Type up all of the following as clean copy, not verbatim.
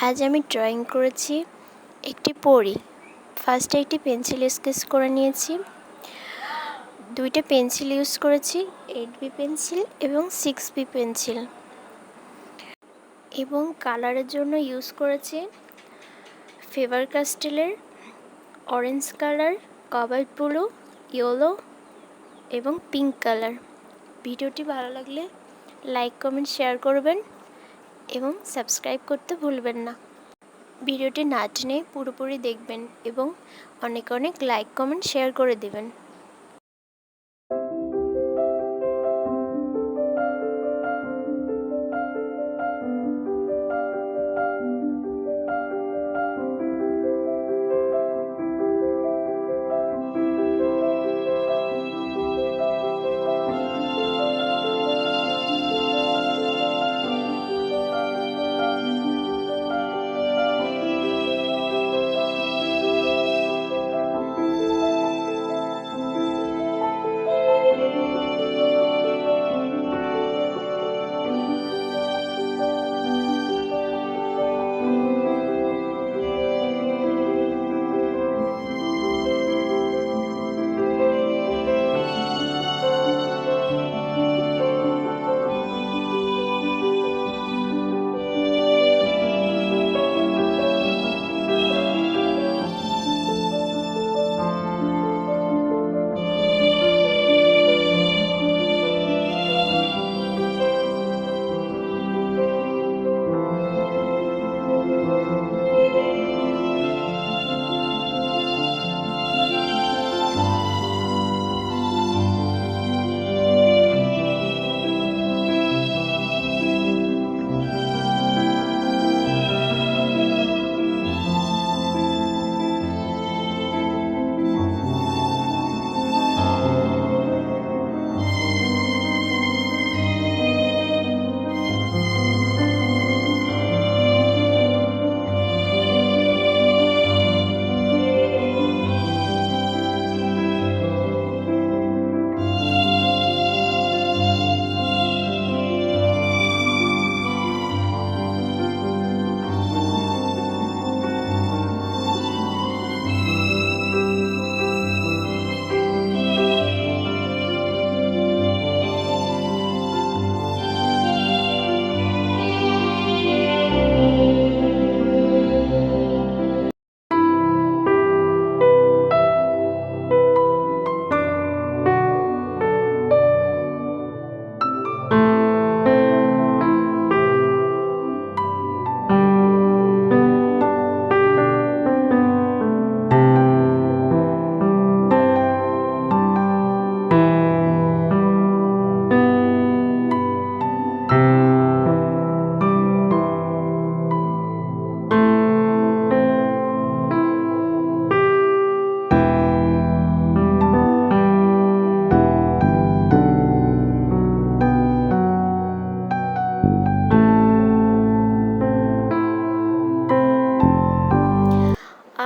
আজ আমি ড্রয়িং করেছি একটি পরী। ফার্স্টে একটি পেন্সিল স্কেচ করে নিয়েছি। দুইটা পেন্সিল ইউজ করেছি, 8B পেন্সিল এবং 6B পেন্সিল, এবং কালারের জন্য ইউজ করেছি ফেভার ক্যাস্টেলের orange colour, cobalt blue, yellow এবং পিঙ্ক কালার। ভিডিওটি ভালো লাগলে লাইক, কমেন্ট, শেয়ার করবেন এবং সাবস্ক্রাইব করতে ভুলবেন না। ভিডিওটি না টেনে পুরোপুরি দেখবেন এবং অনেক অনেক লাইক, কমেন্ট, শেয়ার করে দেবেন।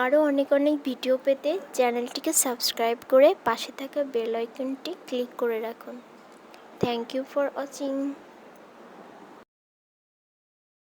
আরও অনেক অনেক ভিডিও পেতে চ্যানেলটিকে সাবস্ক্রাইব করে পাশে থাকা বেল আইকনটি ক্লিক করে রাখুন। Thank you for watching.